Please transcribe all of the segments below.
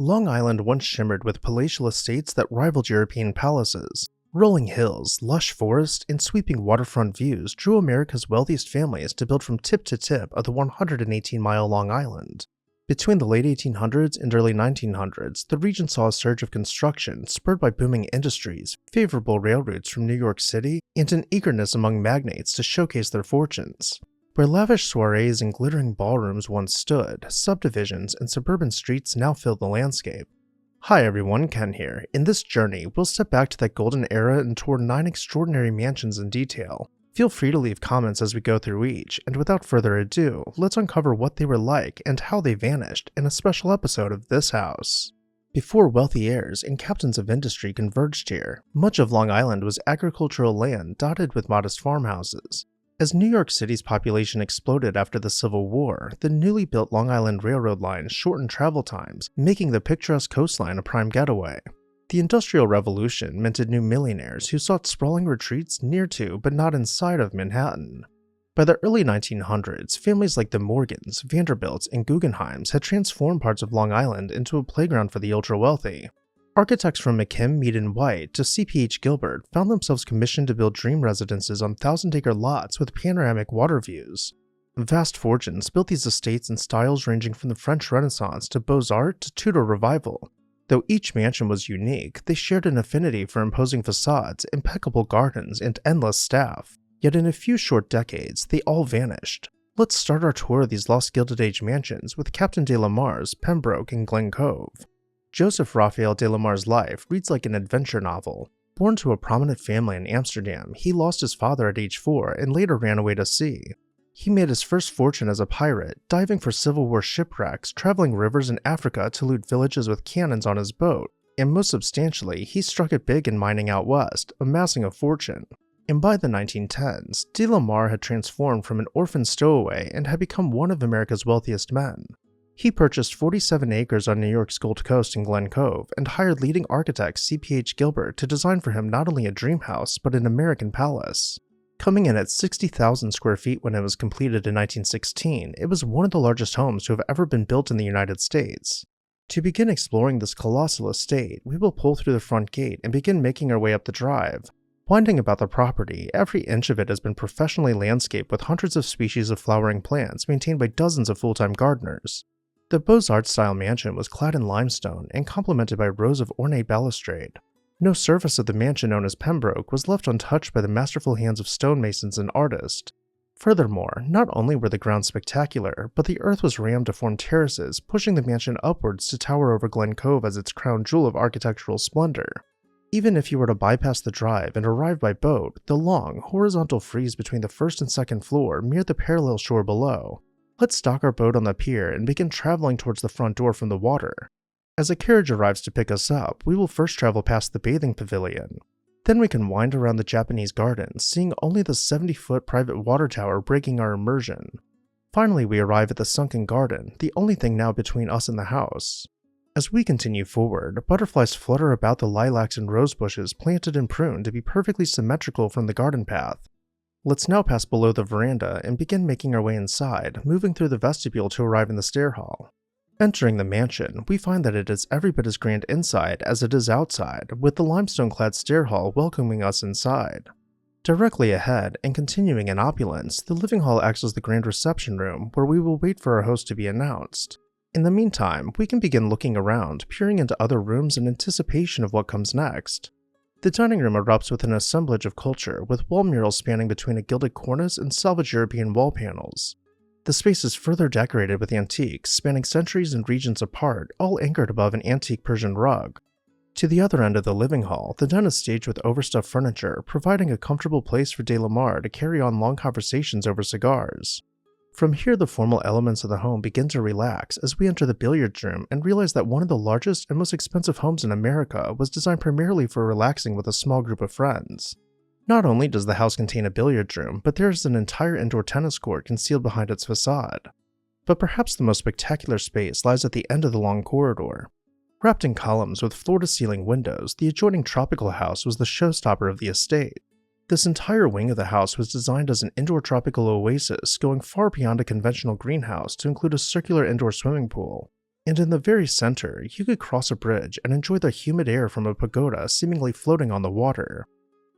Long Island once shimmered with palatial estates that rivaled European palaces. Rolling hills, lush forests, and sweeping waterfront views drew America's wealthiest families to build from tip to tip of the 118-mile Long Island. Between the late 1800s and early 1900s, the region saw a surge of construction spurred by booming industries, favorable rail routes from New York City, and an eagerness among magnates to showcase their fortunes. Where lavish soirees and glittering ballrooms once stood, subdivisions and suburban streets now fill the landscape. Hi everyone, Ken here. In this journey, we'll step back to that golden era and tour 9 extraordinary mansions in detail. Feel free to leave comments as we go through each, and without further ado, let's uncover what they were like and how they vanished in a special episode of This House. Before wealthy heirs and captains of industry converged here, much of Long Island was agricultural land dotted with modest farmhouses. As New York City's population exploded after the Civil War, the newly built Long Island Railroad line shortened travel times, making the picturesque coastline a prime getaway. The Industrial Revolution minted new millionaires who sought sprawling retreats near to, but not inside of, Manhattan. By the early 1900s, families like the Morgans, Vanderbilts, and Guggenheims had transformed parts of Long Island into a playground for the ultra-wealthy. Architects from McKim, Meudon, White to C.K.G. Gilbert found themselves commissioned to build dream residences on thousand-acre lots with panoramic water views. Vast fortunes built these estates in styles ranging from the French Renaissance to Beaux-Arts to Tudor Revival. Though each mansion was unique, they shared an affinity for imposing facades, impeccable gardens, and endless staff. Yet in a few short decades, they all vanished. Let's start our tour of these lost Gilded Age mansions with Captain de Lamar's Pembroke and Glen Cove. Joseph Raphael de Lamar's life reads like an adventure novel. Born to a prominent family in Amsterdam, he lost his father at age 4 and later ran away to sea. He made his first fortune as a pirate, diving for Civil War shipwrecks, traveling rivers in Africa to loot villages with cannons on his boat, and most substantially, he struck it big in mining out west, amassing a fortune. And by the 1910s, de Lamar had transformed from an orphan stowaway and had become one of America's wealthiest men. He purchased 47 acres on New York's Gold Coast in Glen Cove and hired leading architect C.K.G. Gilbert to design for him not only a dream house, but an American palace. Coming in at 60,000 square feet when it was completed in 1916, it was one of the largest homes to have ever been built in the United States. To begin exploring this colossal estate, we will pull through the front gate and begin making our way up the drive. Winding about the property, every inch of it has been professionally landscaped with hundreds of species of flowering plants maintained by dozens of full-time gardeners. The Beaux-Arts style mansion was clad in limestone and complemented by rows of ornate balustrade. No surface of the mansion known as Pembroke was left untouched by the masterful hands of stonemasons and artists. Furthermore, not only were the grounds spectacular, but the earth was rammed to form terraces, pushing the mansion upwards to tower over Glen Cove as its crown jewel of architectural splendor. Even if you were to bypass the drive and arrive by boat, the long, horizontal frieze between the first and second floor mirrored the parallel shore below. Let's dock our boat on the pier and begin traveling towards the front door from the water. As a carriage arrives to pick us up, we will first travel past the bathing pavilion. Then we can wind around the Japanese gardens, seeing only the 70-foot private water tower breaking our immersion. Finally, we arrive at the sunken garden, the only thing now between us and the house. As we continue forward, butterflies flutter about the lilacs and rose bushes planted and pruned to be perfectly symmetrical from the garden path. Let's now pass below the veranda and begin making our way inside, moving through the vestibule to arrive in the stair hall. Entering the mansion, we find that it is every bit as grand inside as it is outside, with the limestone-clad stair hall welcoming us inside. Directly ahead, and continuing in opulence, the living hall acts as the grand reception room, where we will wait for our host to be announced. In the meantime, we can begin looking around, peering into other rooms in anticipation of what comes next. The dining room erupts with an assemblage of culture, with wall murals spanning between a gilded cornice and salvaged European wall panels. The space is further decorated with antiques, spanning centuries and regions apart, all anchored above an antique Persian rug. To the other end of the living hall, the den is staged with overstuffed furniture, providing a comfortable place for de Lamar to carry on long conversations over cigars. From here, the formal elements of the home begin to relax as we enter the billiards room and realize that one of the largest and most expensive homes in America was designed primarily for relaxing with a small group of friends. Not only does the house contain a billiards room, but there is an entire indoor tennis court concealed behind its facade. But perhaps the most spectacular space lies at the end of the long corridor. Wrapped in columns with floor-to-ceiling windows, the adjoining tropical house was the showstopper of the estate. This entire wing of the house was designed as an indoor tropical oasis, going far beyond a conventional greenhouse to include a circular indoor swimming pool. And in the very center, you could cross a bridge and enjoy the humid air from a pagoda seemingly floating on the water.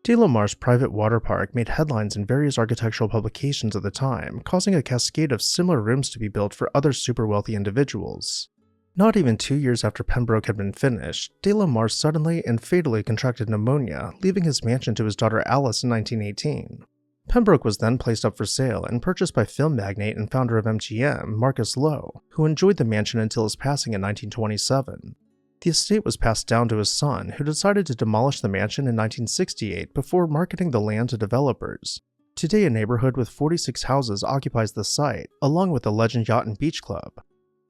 De Lamar's private water park made headlines in various architectural publications at the time, causing a cascade of similar rooms to be built for other super wealthy individuals. Not even 2 years after Pembroke had been finished, de Lamar suddenly and fatally contracted pneumonia, leaving his mansion to his daughter Alice in 1918. Pembroke was then placed up for sale and purchased by film magnate and founder of MGM, Marcus Lowe, who enjoyed the mansion until his passing in 1927. The estate was passed down to his son, who decided to demolish the mansion in 1968 before marketing the land to developers. Today, a neighborhood with 46 houses occupies the site, along with the Legend Yacht and Beach Club.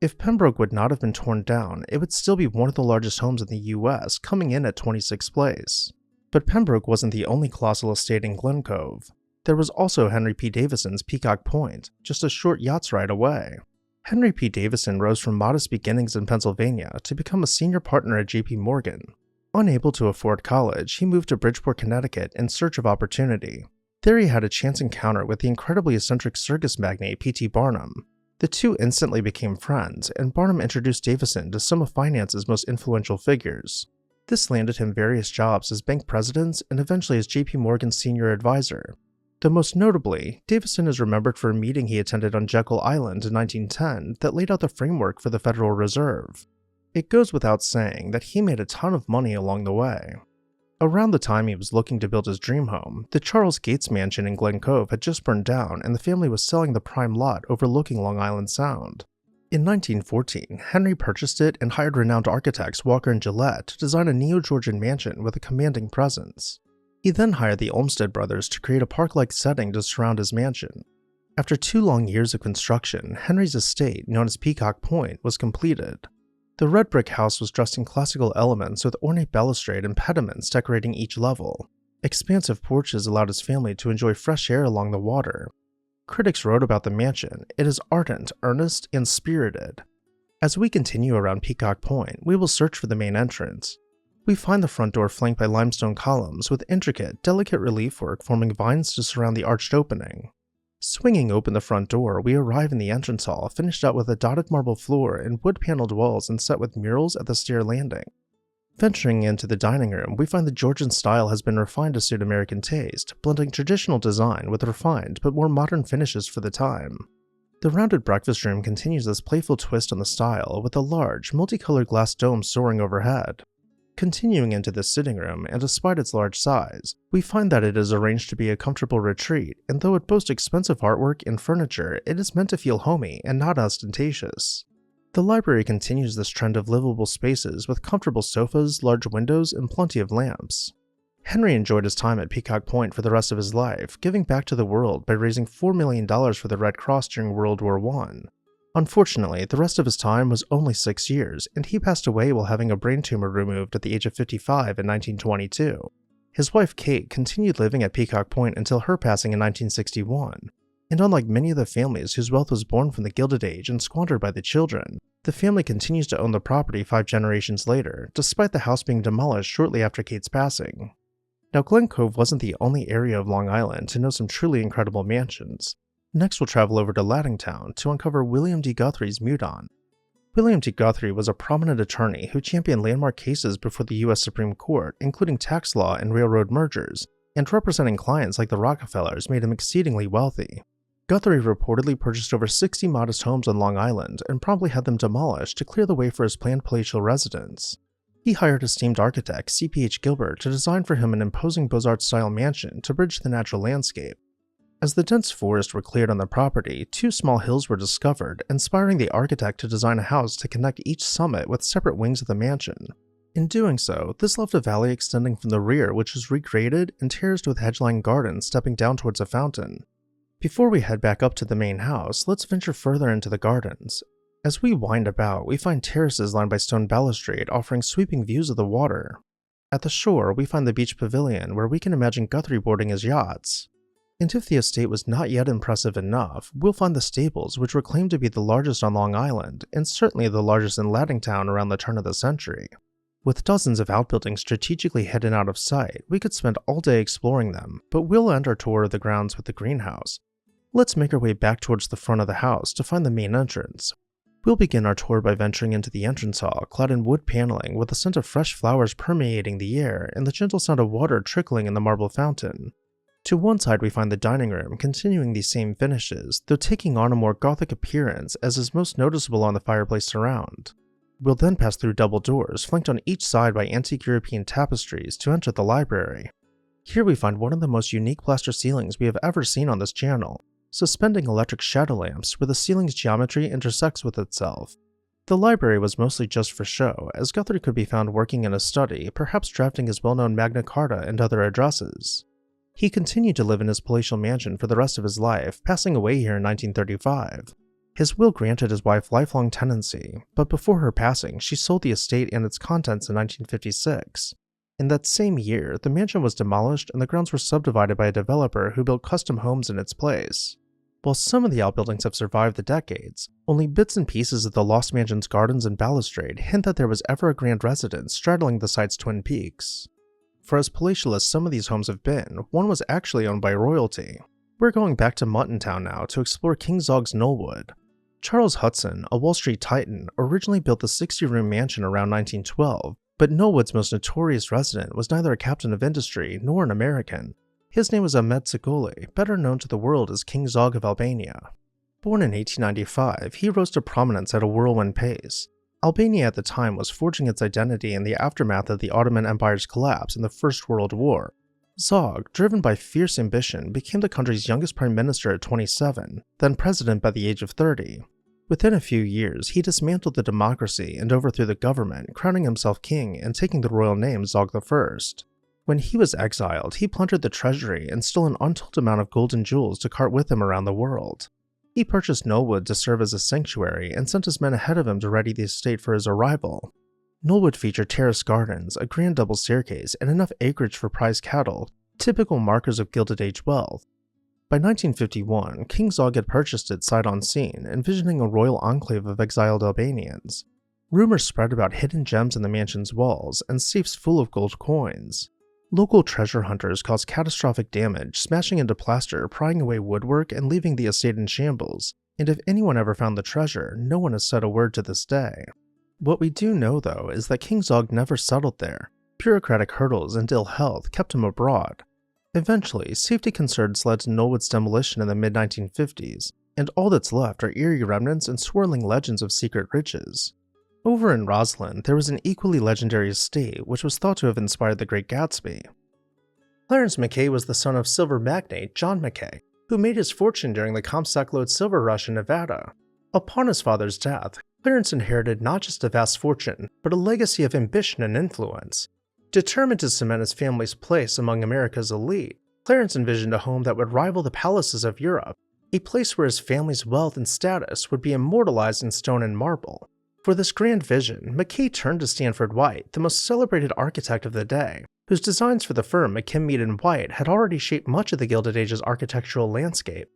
If Pembroke would not have been torn down, it would still be one of the largest homes in the US, coming in at 26th place. But Pembroke wasn't the only colossal estate in Glen Cove. There was also Henry P. Davison's Peacock Point, just a short yacht's ride away. Henry P. Davison rose from modest beginnings in Pennsylvania to become a senior partner at J.P. Morgan. Unable to afford college, he moved to Bridgeport, Connecticut in search of opportunity. There he had a chance encounter with the incredibly eccentric circus magnate P.T. Barnum. The two instantly became friends, and Barnum introduced Davison to some of finance's most influential figures. This landed him various jobs as bank president and eventually as J.P. Morgan's senior advisor. Though most notably, Davison is remembered for a meeting he attended on Jekyll Island in 1910 that laid out the framework for the Federal Reserve. It goes without saying that he made a ton of money along the way. Around the time he was looking to build his dream home, the Charles Gates mansion in Glen Cove had just burned down and the family was selling the prime lot overlooking Long Island Sound. In 1914, Henry purchased it and hired renowned architects Walker and Gillette to design a neo-Georgian mansion with a commanding presence. He then hired the Olmsted brothers to create a park-like setting to surround his mansion. After 2 long years of construction, Henry's estate, known as Peacock Point, was completed. The red brick house was dressed in classical elements with ornate balustrade and pediments decorating each level. Expansive porches allowed his family to enjoy fresh air along the water. Critics wrote about the mansion, it is ardent, earnest, and spirited. As we continue around Peacock Point, we will search for the main entrance. We find the front door flanked by limestone columns with intricate, delicate relief work forming vines to surround the arched opening. Swinging open the front door, we arrive in the entrance hall, finished out with a dotted marble floor and wood-paneled walls and set with murals at the stair landing. Venturing into the dining room, we find the Georgian style has been refined to suit American taste, blending traditional design with refined but more modern finishes for the time. The rounded breakfast room continues this playful twist on the style, with a large, multicolored glass dome soaring overhead. Continuing into the sitting room, and despite its large size, we find that it is arranged to be a comfortable retreat, and though it boasts expensive artwork and furniture, it is meant to feel homey and not ostentatious. The library continues this trend of livable spaces with comfortable sofas, large windows, and plenty of lamps. Henry enjoyed his time at Peacock Point for the rest of his life, giving back to the world by raising $4 million for the Red Cross during World War I. Unfortunately, the rest of his time was only 6 years, and he passed away while having a brain tumor removed at the age of 55 in 1922. His wife Kate continued living at Peacock Point until her passing in 1961, and unlike many of the families whose wealth was born from the Gilded Age and squandered by the children, the family continues to own the property 5 generations later, despite the house being demolished shortly after Kate's passing. Now, Glen Cove wasn't the only area of Long Island to know some truly incredible mansions. Next, we'll travel over to Laddingtown to uncover William D. Guthrie's Meudon. William D. Guthrie was a prominent attorney who championed landmark cases before the U.S. Supreme Court, including tax law and railroad mergers, and representing clients like the Rockefellers made him exceedingly wealthy. Guthrie reportedly purchased over 60 modest homes on Long Island and promptly had them demolished to clear the way for his planned palatial residence. He hired esteemed architect C.P.H. Gilbert to design for him an imposing Beaux-Arts-style mansion to bridge the natural landscape. As the dense forests were cleared on the property, 2 small hills were discovered, inspiring the architect to design a house to connect each summit with separate wings of the mansion. In doing so, this left a valley extending from the rear which was recreated and terraced with hedge-lined gardens stepping down towards a fountain. Before we head back up to the main house, let's venture further into the gardens. As we wind about, we find terraces lined by stone balustrade offering sweeping views of the water. At the shore, we find the beach pavilion where we can imagine Guthrie boarding his yachts. And if the estate was not yet impressive enough, we'll find the stables, which were claimed to be the largest on Long Island, and certainly the largest in Laddingtown around the turn of the century. With dozens of outbuildings strategically hidden out of sight, we could spend all day exploring them, but we'll end our tour of the grounds with the greenhouse. Let's make our way back towards the front of the house to find the main entrance. We'll begin our tour by venturing into the entrance hall, clad in wood paneling with the scent of fresh flowers permeating the air and the gentle sound of water trickling in the marble fountain. To one side we find the dining room, continuing these same finishes, though taking on a more Gothic appearance as is most noticeable on the fireplace around. We'll then pass through double doors, flanked on each side by antique European tapestries, to enter the library. Here we find one of the most unique plaster ceilings we have ever seen on this channel, suspending electric shadow lamps where the ceiling's geometry intersects with itself. The library was mostly just for show, as Guthrie could be found working in a study, perhaps drafting his well-known Magna Carta and other addresses. He continued to live in his palatial mansion for the rest of his life, passing away here in 1935. His will granted his wife lifelong tenancy, but before her passing, she sold the estate and its contents in 1956. In that same year, the mansion was demolished and the grounds were subdivided by a developer who built custom homes in its place. While some of the outbuildings have survived the decades, only bits and pieces of the lost mansion's gardens and balustrade hint that there was ever a grand residence straddling the site's twin peaks. For as palatial as some of these homes have been, one was actually owned by royalty. We're going back to Mutton Town now to explore King Zog's Knollwood. Charles Hudson, a Wall Street titan, originally built the 60-room mansion around 1912, but Knollwood's most notorious resident was neither a captain of industry nor an American. His name was Ahmed Segoli, better known to the world as King Zog of Albania. Born in 1895, he rose to prominence at a whirlwind pace. Albania at the time was forging its identity in the aftermath of the Ottoman Empire's collapse in the First World War. Zog, driven by fierce ambition, became the country's youngest prime minister at 27, then president by the age of 30. Within a few years, he dismantled the democracy and overthrew the government, crowning himself king and taking the royal name Zog I. When he was exiled, he plundered the treasury and stole an untold amount of gold and jewels to cart with him around the world. He purchased Knollwood to serve as a sanctuary and sent his men ahead of him to ready the estate for his arrival. Knollwood featured terraced gardens, a grand double staircase, and enough acreage for prize cattle, typical markers of Gilded Age wealth. By 1951, King Zog had purchased it sight unseen, envisioning a royal enclave of exiled Albanians. Rumors spread about hidden gems in the mansion's walls and safes full of gold coins. Local treasure hunters caused catastrophic damage, smashing into plaster, prying away woodwork, and leaving the estate in shambles, and if anyone ever found the treasure, no one has said a word to this day. What we do know, though, is that King Zog never settled there. Bureaucratic hurdles and ill health kept him abroad. Eventually, safety concerns led to Knollwood's demolition in the mid-1950s, and all that's left are eerie remnants and swirling legends of secret riches. Over in Roslyn, there was an equally legendary estate which was thought to have inspired the Great Gatsby. Clarence Mackay was the son of silver magnate John Mackay, who made his fortune during the Compstack-Lode silver rush in Nevada. Upon his father's death, Clarence inherited not just a vast fortune, but a legacy of ambition and influence. Determined to cement his family's place among America's elite, Clarence envisioned a home that would rival the palaces of Europe, a place where his family's wealth and status would be immortalized in stone and marble. For this grand vision, Mackay turned to Stanford White, the most celebrated architect of the day, whose designs for the firm McKim, Mead & White had already shaped much of the Gilded Age's architectural landscape.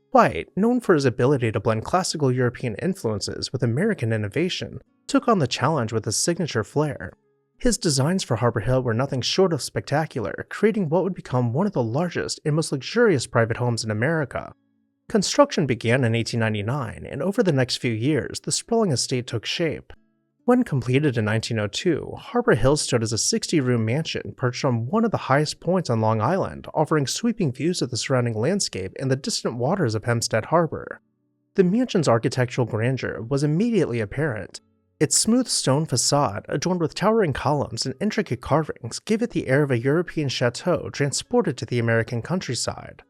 White, known for his ability to blend classical European influences with American innovation, took on the challenge with his signature flair. His designs for Harbor Hill were nothing short of spectacular, creating what would become one of the largest and most luxurious private homes in America. Construction began in 1899, and over the next few years, the sprawling estate took shape. When completed in 1902, Harbor Hill stood as a 60-room mansion perched on one of the highest points on Long Island, offering sweeping views of the surrounding landscape and the distant waters of Hempstead Harbor. The mansion's architectural grandeur was immediately apparent. Its smooth stone facade, adorned with towering columns and intricate carvings, gave it the air of a European chateau transported to the American countryside.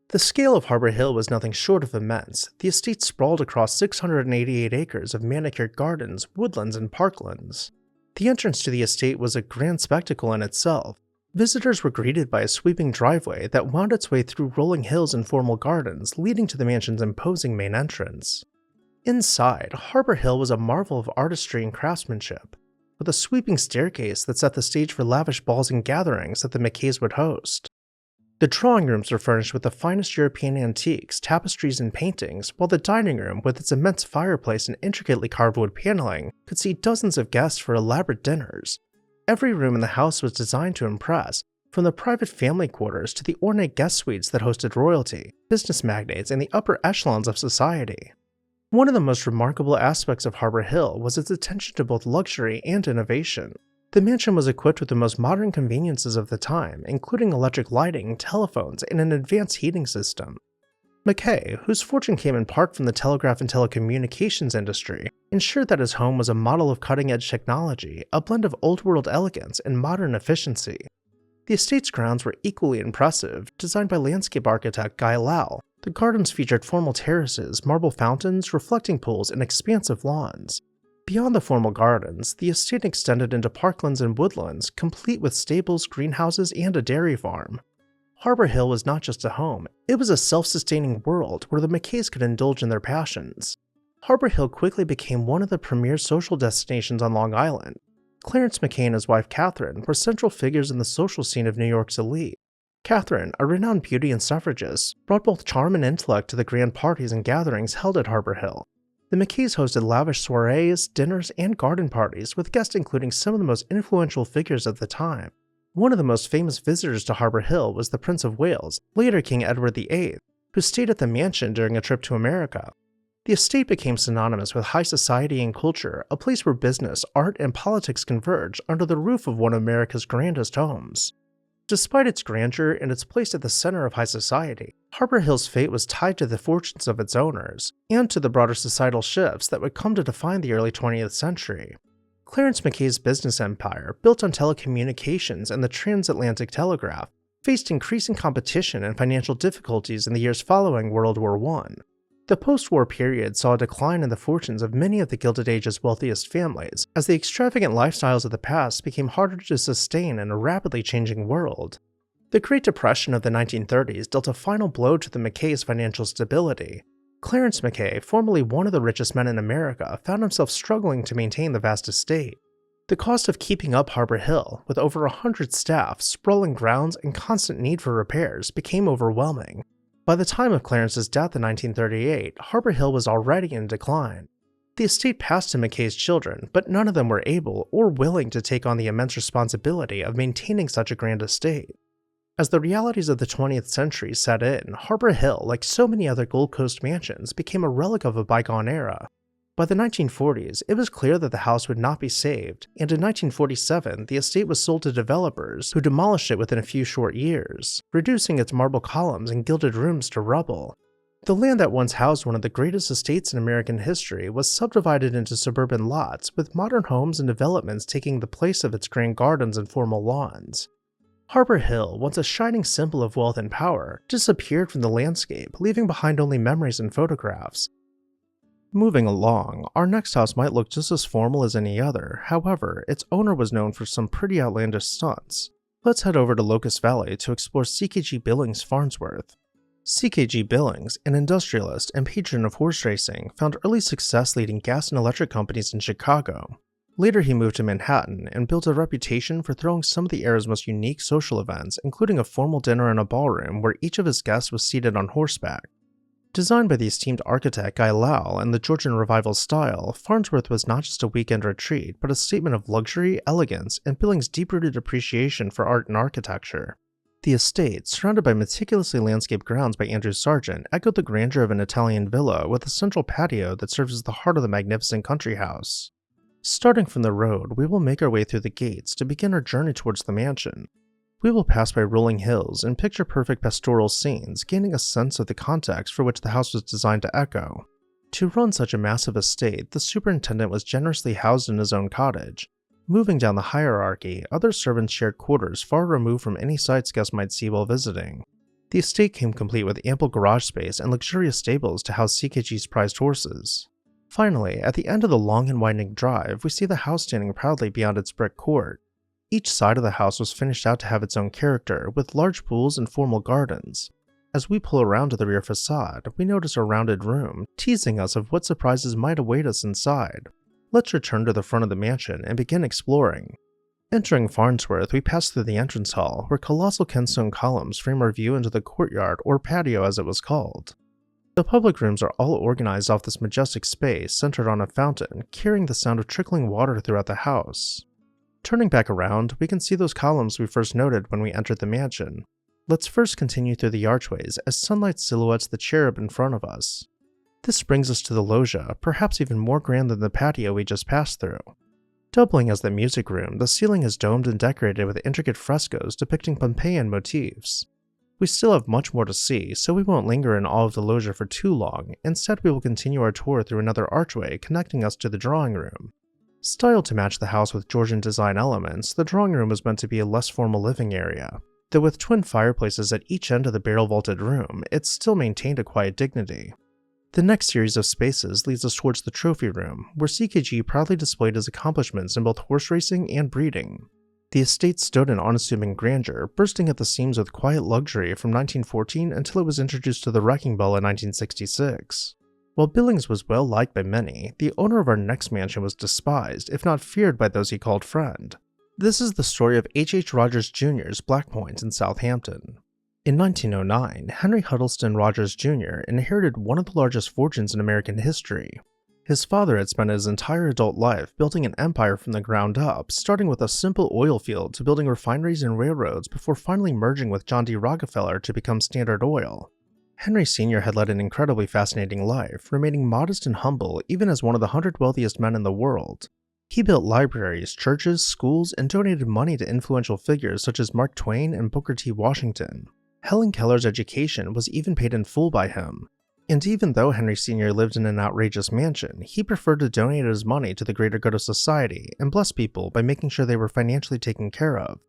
The scale of Harbor Hill was nothing short of immense. The estate sprawled across 688 acres of manicured gardens, woodlands, and parklands. The entrance to the estate was a grand spectacle in itself. Visitors were greeted by a sweeping driveway that wound its way through rolling hills and formal gardens, leading to the mansion's imposing main entrance. Inside, Harbor Hill was a marvel of artistry and craftsmanship, with a sweeping staircase that set the stage for lavish balls and gatherings that the Mackays would host. The drawing rooms were furnished with the finest European antiques, tapestries, and paintings, while the dining room, with its immense fireplace and intricately carved wood paneling, could seat dozens of guests for elaborate dinners. Every room in the house was designed to impress, from the private family quarters to the ornate guest suites that hosted royalty, business magnates, and the upper echelons of society. One of the most remarkable aspects of Harbor Hill was its attention to both luxury and innovation. The mansion was equipped with the most modern conveniences of the time, including electric lighting, telephones, and an advanced heating system. Mackay, whose fortune came in part from the telegraph and telecommunications industry, ensured that his home was a model of cutting-edge technology, a blend of old-world elegance and modern efficiency. The estate's grounds were equally impressive, designed by landscape architect Guy Lau. The gardens featured formal terraces, marble fountains, reflecting pools, and expansive lawns. Beyond the formal gardens, the estate extended into parklands and woodlands, complete with stables, greenhouses, and a dairy farm. Harbor Hill was not just a home, it was a self-sustaining world where the Mackays could indulge in their passions. Harbor Hill quickly became one of the premier social destinations on Long Island. Clarence Mackay and his wife Catherine were central figures in the social scene of New York's elite. Catherine, a renowned beauty and suffragist, brought both charm and intellect to the grand parties and gatherings held at Harbor Hill. The Mackays hosted lavish soirees, dinners, and garden parties, with guests including some of the most influential figures of the time. One of the most famous visitors to Harbor Hill was the Prince of Wales, later King Edward VIII, who stayed at the mansion during a trip to America. The estate became synonymous with high society and culture, a place where business, art, and politics converge under the roof of one of America's grandest homes. Despite its grandeur and its place at the center of high society, Harbor Hill's fate was tied to the fortunes of its owners, and to the broader societal shifts that would come to define the early 20th century. Clarence Mackay's business empire, built on telecommunications and the transatlantic telegraph, faced increasing competition and financial difficulties in the years following World War I. The post-war period saw a decline in the fortunes of many of the Gilded Age's wealthiest families, as the extravagant lifestyles of the past became harder to sustain in a rapidly changing world. The Great Depression of the 1930s dealt a final blow to the Mackays' financial stability. Clarence Mackay, formerly one of the richest men in America, found himself struggling to maintain the vast estate. The cost of keeping up Harbor Hill, with over 100 staff, sprawling grounds, and constant need for repairs, became overwhelming. By the time of Clarence's death in 1938, Harbor Hill was already in decline. The estate passed to Mackay's children, but none of them were able or willing to take on the immense responsibility of maintaining such a grand estate. As the realities of the 20th century set in, Harbor Hill, like so many other Gold Coast mansions, became a relic of a bygone era. By the 1940s, it was clear that the house would not be saved, and in 1947, the estate was sold to developers who demolished it within a few short years, reducing its marble columns and gilded rooms to rubble. The land that once housed one of the greatest estates in American history was subdivided into suburban lots, with modern homes and developments taking the place of its grand gardens and formal lawns. Harbor Hill, once a shining symbol of wealth and power, disappeared from the landscape, leaving behind only memories and photographs. Moving along, our next house might look just as formal as any other, however, its owner was known for some pretty outlandish stunts. Let's head over to Locust Valley to explore C.K.G. Billings Farnsworth. C.K.G. Billings, an industrialist and patron of horse racing, found early success leading gas and electric companies in Chicago. Later he moved to Manhattan and built a reputation for throwing some of the era's most unique social events, including a formal dinner in a ballroom where each of his guests was seated on horseback. Designed by the esteemed architect Guy Lau in the Georgian Revival style, Farnsworth was not just a weekend retreat, but a statement of luxury, elegance, and Billings' deep-rooted appreciation for art and architecture. The estate, surrounded by meticulously landscaped grounds by Andrew Sargent, echoed the grandeur of an Italian villa with a central patio that serves as the heart of the magnificent country house. Starting from the road, we will make our way through the gates to begin our journey towards the mansion. We will pass by rolling hills and picture-perfect pastoral scenes, gaining a sense of the context for which the house was designed to echo. To run such a massive estate, the superintendent was generously housed in his own cottage. Moving down the hierarchy, other servants shared quarters far removed from any sights guests might see while visiting. The estate came complete with ample garage space and luxurious stables to house C.K.G's prized horses. Finally, at the end of the long and winding drive, we see the house standing proudly beyond its brick court. Each side of the house was finished out to have its own character, with large pools and formal gardens. As we pull around to the rear facade, we notice a rounded room, teasing us of what surprises might await us inside. Let's return to the front of the mansion and begin exploring. Entering Farnsworth, we pass through the entrance hall, where colossal Kensington columns frame our view into the courtyard, or patio as it was called. The public rooms are all organized off this majestic space, centered on a fountain, carrying the sound of trickling water throughout the house. Turning back around, we can see those columns we first noted when we entered the mansion. Let's first continue through the archways as sunlight silhouettes the cherub in front of us. This brings us to the loggia, perhaps even more grand than the patio we just passed through. Doubling as the music room, the ceiling is domed and decorated with intricate frescoes depicting Pompeian motifs. We still have much more to see, so we won't linger in awe of the loggia for too long. Instead, we will continue our tour through another archway connecting us to the drawing room. Styled to match the house with Georgian design elements, the drawing room was meant to be a less formal living area. Though with twin fireplaces at each end of the barrel-vaulted room, it still maintained a quiet dignity. The next series of spaces leads us towards the trophy room, where C.K.G proudly displayed his accomplishments in both horse racing and breeding. The estate stood in unassuming grandeur, bursting at the seams with quiet luxury from 1914 until it was introduced to the wrecking ball in 1966. While Billings was well liked by many, the owner of our next mansion was despised, if not feared by those he called friend. This is the story of H. Rogers Jr.'s Black Point in Southampton. In 1909, Henry Huttleston Rogers Jr. inherited one of the largest fortunes in American history. His father had spent his entire adult life building an empire from the ground up, starting with a simple oil field to building refineries and railroads before finally merging with John D. Rockefeller to become Standard Oil. Henry Sr. had led an incredibly fascinating life, remaining modest and humble even as one of the 100 wealthiest men in the world. He built libraries, churches, schools, and donated money to influential figures such as Mark Twain and Booker T. Washington. Helen Keller's education was even paid in full by him. And even though Henry Sr. lived in an outrageous mansion, he preferred to donate his money to the greater good of society and bless people by making sure they were financially taken care of.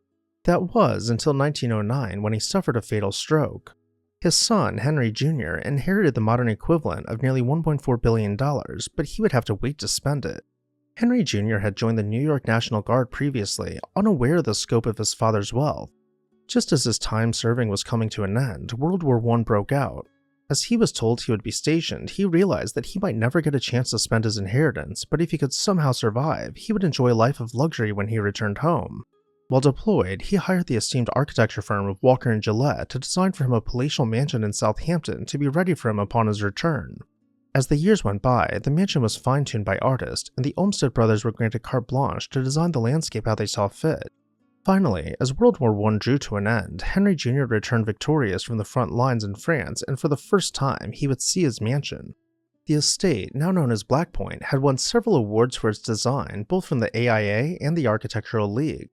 That was until 1909 when he suffered a fatal stroke. His son, Henry Jr., inherited the modern equivalent of nearly $1.4 billion, but he would have to wait to spend it. Henry Jr. had joined the New York National Guard previously, unaware of the scope of his father's wealth. Just as his time serving was coming to an end, World War I broke out. As he was told he would be stationed, he realized that he might never get a chance to spend his inheritance, but if he could somehow survive, he would enjoy a life of luxury when he returned home. While deployed, he hired the esteemed architecture firm of Walker and Gillette to design for him a palatial mansion in Southampton to be ready for him upon his return. As the years went by, the mansion was fine-tuned by artists, and the Olmsted brothers were granted carte blanche to design the landscape how they saw fit. Finally, as World War I drew to an end, Henry Jr. returned victorious from the front lines in France, and for the first time, he would see his mansion. The estate, now known as Black Point, had won several awards for its design, both from the AIA and the Architectural League.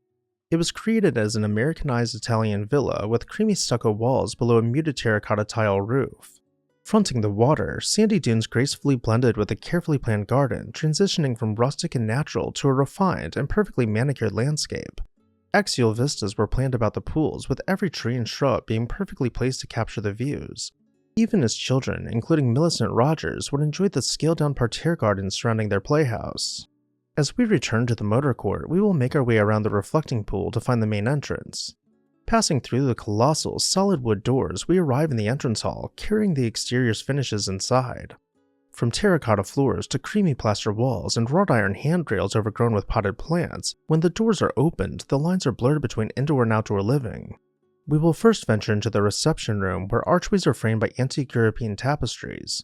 It was created as an Americanized Italian villa with creamy stucco walls below a muted terracotta tile roof. Fronting the water, sandy dunes gracefully blended with a carefully planned garden, transitioning from rustic and natural to a refined and perfectly manicured landscape. Axial vistas were planned about the pools, with every tree and shrub being perfectly placed to capture the views. Even his children, including Millicent Rogers, would enjoy the scaled-down parterre gardens surrounding their playhouse. As we return to the motor court, we will make our way around the reflecting pool to find the main entrance. Passing through the colossal, solid wood doors, we arrive in the entrance hall, carrying the exterior's finishes inside. From terracotta floors to creamy plaster walls and wrought iron handrails overgrown with potted plants, when the doors are opened, the lines are blurred between indoor and outdoor living. We will first venture into the reception room, where archways are framed by antique European tapestries.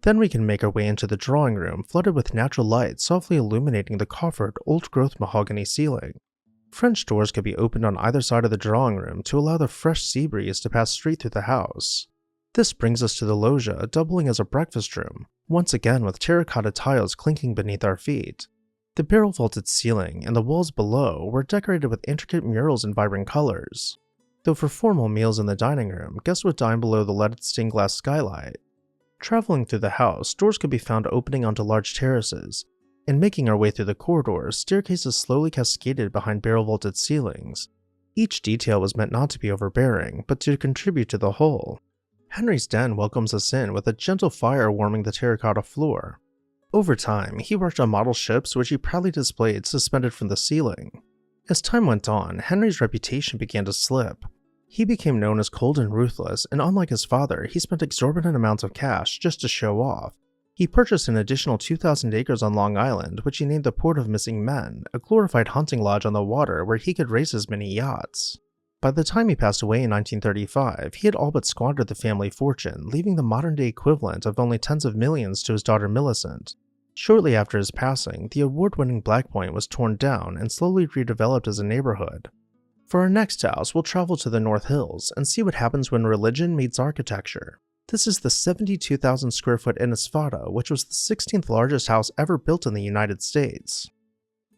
Then we can make our way into the drawing room, flooded with natural light softly illuminating the coffered, old-growth mahogany ceiling. French doors could be opened on either side of the drawing room to allow the fresh sea breeze to pass straight through the house. This brings us to the loggia, doubling as a breakfast room, once again with terracotta tiles clinking beneath our feet. The barrel-vaulted ceiling and the walls below were decorated with intricate murals in vibrant colors. Though for formal meals in the dining room, guests would dine below the leaded stained glass skylight. Traveling through the house, doors could be found opening onto large terraces. In making our way through the corridors, staircases slowly cascaded behind barrel-vaulted ceilings. Each detail was meant not to be overbearing, but to contribute to the whole. Henry's den welcomes us in with a gentle fire warming the terracotta floor. Over time, he worked on model ships which he proudly displayed suspended from the ceiling. As time went on, Henry's reputation began to slip. He became known as cold and ruthless, and unlike his father, he spent exorbitant amounts of cash just to show off. He purchased an additional 2,000 acres on Long Island, which he named the Port of Missing Men, a glorified hunting lodge on the water where he could race his many yachts. By the time he passed away in 1935, he had all but squandered the family fortune, leaving the modern-day equivalent of only tens of millions to his daughter Millicent. Shortly after his passing, the award-winning Black Point was torn down and slowly redeveloped as a neighborhood. For our next house, we'll travel to the North Hills and see what happens when religion meets architecture. This is the 72,000 square foot Inisfada, which was the 16th largest house ever built in the United States.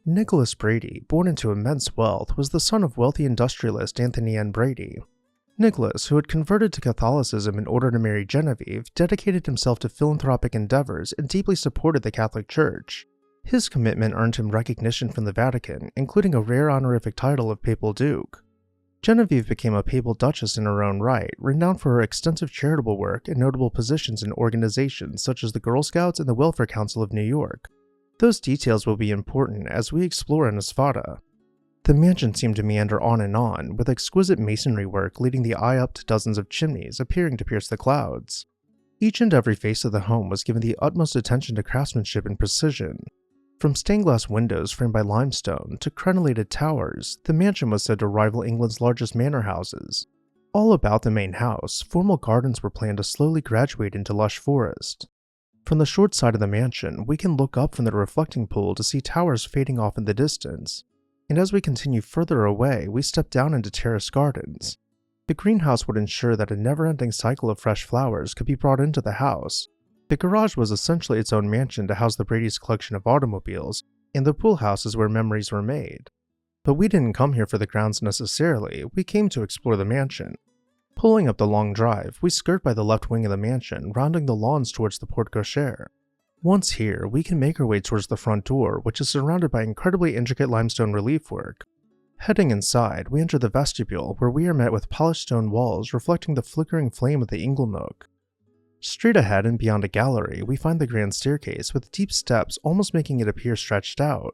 Nicholas Brady, born into immense wealth, was the son of wealthy industrialist Anthony N. Brady. Nicholas, who had converted to Catholicism in order to marry Genevieve, dedicated himself to philanthropic endeavors and deeply supported the Catholic Church. His commitment earned him recognition from the Vatican, including a rare honorific title of Papal Duke. Genevieve became a papal duchess in her own right, renowned for her extensive charitable work and notable positions in organizations such as the Girl Scouts and the Welfare Council of New York. Those details will be important as we explore Inisfada. The mansion seemed to meander on, with exquisite masonry work leading the eye up to dozens of chimneys appearing to pierce the clouds. Each and every face of the home was given the utmost attention to craftsmanship and precision. From stained glass windows framed by limestone to crenellated towers, the mansion was said to rival England's largest manor houses. All about the main house, formal gardens were planned to slowly graduate into lush forest. From the short side of the mansion, we can look up from the reflecting pool to see towers fading off in the distance, and as we continue further away, we step down into terraced gardens. The greenhouse would ensure that a never-ending cycle of fresh flowers could be brought into the house. The garage was essentially its own mansion to house the Brady's collection of automobiles, and the pool house is where memories were made. But we didn't come here for the grounds necessarily, we came to explore the mansion. Pulling up the long drive, we skirt by the left wing of the mansion, rounding the lawns towards the porte cochere. Once here, we can make our way towards the front door, which is surrounded by incredibly intricate limestone relief work. Heading inside, we enter the vestibule, where we are met with polished stone walls reflecting the flickering flame of the inglenook. Straight ahead and beyond a gallery, we find the grand staircase with deep steps almost making it appear stretched out.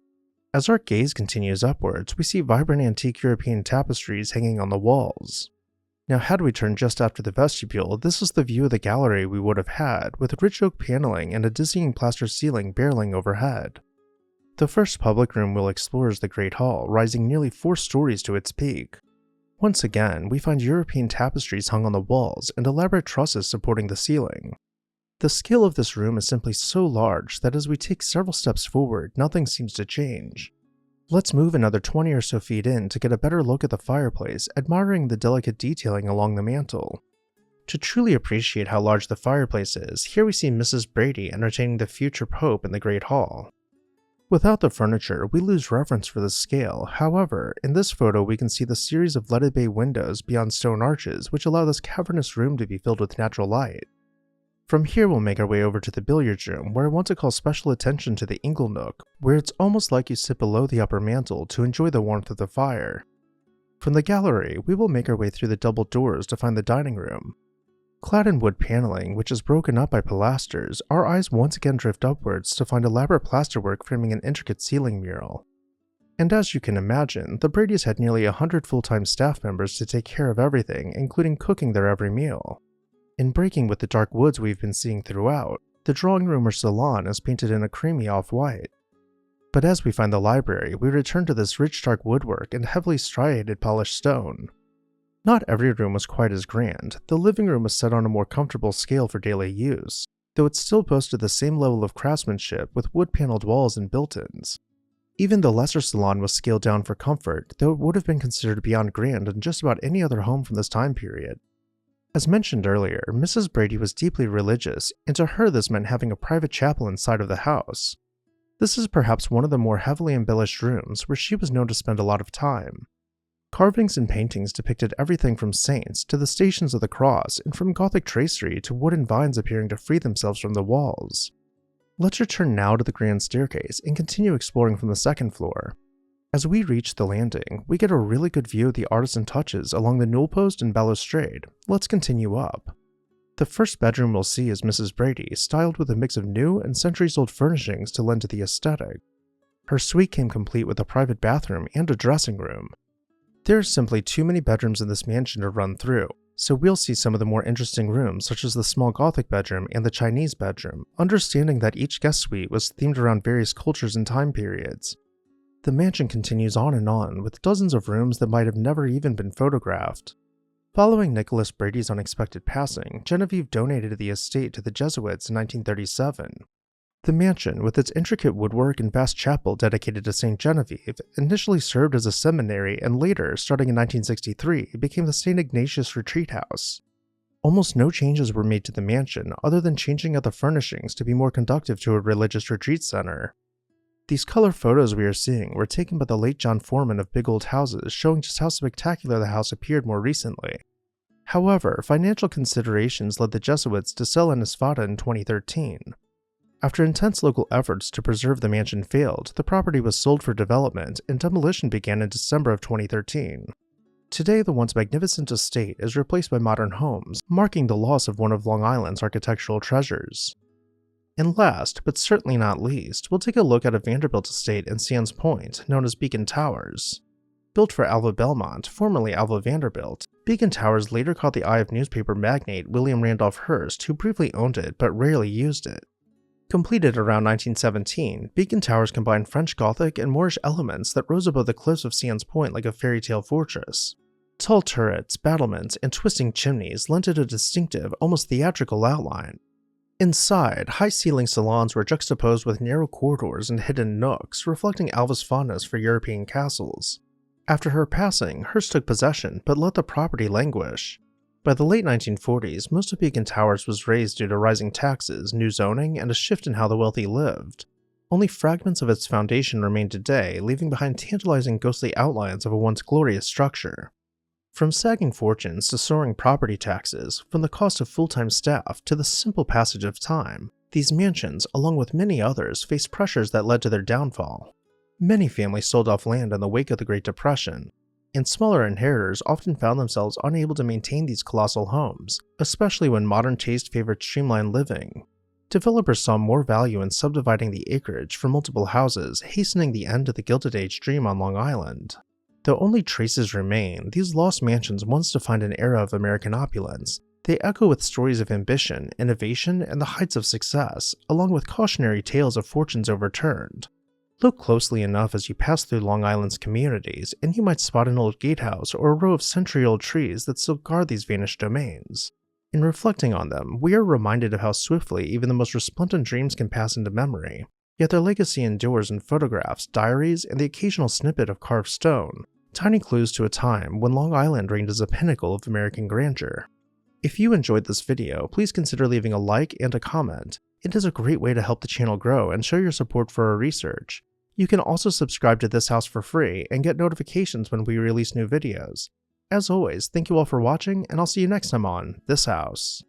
As our gaze continues upwards, we see vibrant antique European tapestries hanging on the walls. Now had we turned just after the vestibule, this is the view of the gallery we would have had, with rich oak paneling and a dizzying plaster ceiling barreling overhead. The first public room we'll explore is the Great Hall, rising nearly 4 stories to its peak. Once again, we find European tapestries hung on the walls and elaborate trusses supporting the ceiling. The scale of this room is simply so large that as we take several steps forward, nothing seems to change. Let's move another 20 or so feet in to get a better look at the fireplace, admiring the delicate detailing along the mantel. To truly appreciate how large the fireplace is, here we see Mrs. Brady entertaining the future Pope in the Great Hall. Without the furniture, we lose reverence for the scale. However, in this photo we can see the series of leaded bay windows beyond stone arches which allow this cavernous room to be filled with natural light. From here we'll make our way over to the billiards room, where I want to call special attention to the inglenook, where it's almost like you sit below the upper mantel to enjoy the warmth of the fire. From the gallery, we will make our way through the double doors to find the dining room. Clad in wood paneling, which is broken up by pilasters, our eyes once again drift upwards to find elaborate plasterwork framing an intricate ceiling mural. And as you can imagine, the Bradys had nearly 100 full-time staff members to take care of everything, including cooking their every meal. In breaking with the dark woods we've been seeing throughout, the drawing room or salon is painted in a creamy off-white. But as we find the library, we return to this rich dark woodwork and heavily striated polished stone. Not every room was quite as grand. The living room was set on a more comfortable scale for daily use, though it still boasted the same level of craftsmanship with wood-paneled walls and built-ins. Even the lesser salon was scaled down for comfort, though it would have been considered beyond grand in just about any other home from this time period. As mentioned earlier, Mrs. Brady was deeply religious, and to her this meant having a private chapel inside of the house. This is perhaps one of the more heavily embellished rooms where she was known to spend a lot of time. Carvings and paintings depicted everything from saints to the Stations of the Cross, and from Gothic tracery to wooden vines appearing to free themselves from the walls. Let's return now to the grand staircase and continue exploring from the second floor. As we reach the landing, we get a really good view of the artisan touches along the newel post and balustrade. Let's continue up. The first bedroom we'll see is Mrs. Brady, styled with a mix of new and centuries-old furnishings to lend to the aesthetic. Her suite came complete with a private bathroom and a dressing room. There are simply too many bedrooms in this mansion to run through, so we'll see some of the more interesting rooms such as the small Gothic bedroom and the Chinese bedroom, understanding that each guest suite was themed around various cultures and time periods. The mansion continues on, with dozens of rooms that might have never even been photographed. Following Nicholas Brady's unexpected passing, Genevieve donated the estate to the Jesuits in 1937. The mansion, with its intricate woodwork and vast chapel dedicated to St. Genevieve, initially served as a seminary and later, starting in 1963, became the St. Ignatius Retreat House. Almost no changes were made to the mansion other than changing out the furnishings to be more conducive to a religious retreat center. These color photos we are seeing were taken by the late John Foreman of Big Old Houses, showing just how spectacular the house appeared more recently. However, financial considerations led the Jesuits to sell Inisfada in 2013. After intense local efforts to preserve the mansion failed, the property was sold for development and demolition began in December of 2013. Today, the once magnificent estate is replaced by modern homes, marking the loss of one of Long Island's architectural treasures. And last, but certainly not least, we'll take a look at a Vanderbilt estate in Sands Point, known as Beacon Towers. Built for Alva Belmont, formerly Alva Vanderbilt, Beacon Towers later caught the eye of newspaper magnate William Randolph Hearst, who briefly owned it but rarely used it. Completed around 1917, Beacon Towers combined French Gothic and Moorish elements that rose above the cliffs of Sands Point like a fairy tale fortress. Tall turrets, battlements, and twisting chimneys lent it a distinctive, almost theatrical outline. Inside, high-ceiling salons were juxtaposed with narrow corridors and hidden nooks, reflecting Alva's fondness for European castles. After her passing, Hearst took possession but let the property languish. By the late 1940s, most of Beacon Towers was razed due to rising taxes, new zoning, and a shift in how the wealthy lived. Only fragments of its foundation remain today, leaving behind tantalizing ghostly outlines of a once glorious structure. From sagging fortunes to soaring property taxes, from the cost of full-time staff to the simple passage of time, these mansions, along with many others, faced pressures that led to their downfall. Many families sold off land in the wake of the Great Depression, and smaller inheritors often found themselves unable to maintain these colossal homes, especially when modern taste favored streamlined living. Developers saw more value in subdividing the acreage for multiple houses, hastening the end of the Gilded Age dream on Long Island. Though only traces remain, these lost mansions once defined an era of American opulence. They echo with stories of ambition, innovation, and the heights of success, along with cautionary tales of fortunes overturned. Look closely enough as you pass through Long Island's communities, and you might spot an old gatehouse or a row of century-old trees that still guard these vanished domains. In reflecting on them, we are reminded of how swiftly even the most resplendent dreams can pass into memory, yet their legacy endures in photographs, diaries, and the occasional snippet of carved stone, tiny clues to a time when Long Island reigned as a pinnacle of American grandeur. If you enjoyed this video, please consider leaving a like and a comment. It is a great way to help the channel grow and show your support for our research. You can also subscribe to this house for free and get notifications when we release new videos. As always, thank you all for watching, and I'll see you next time on This House.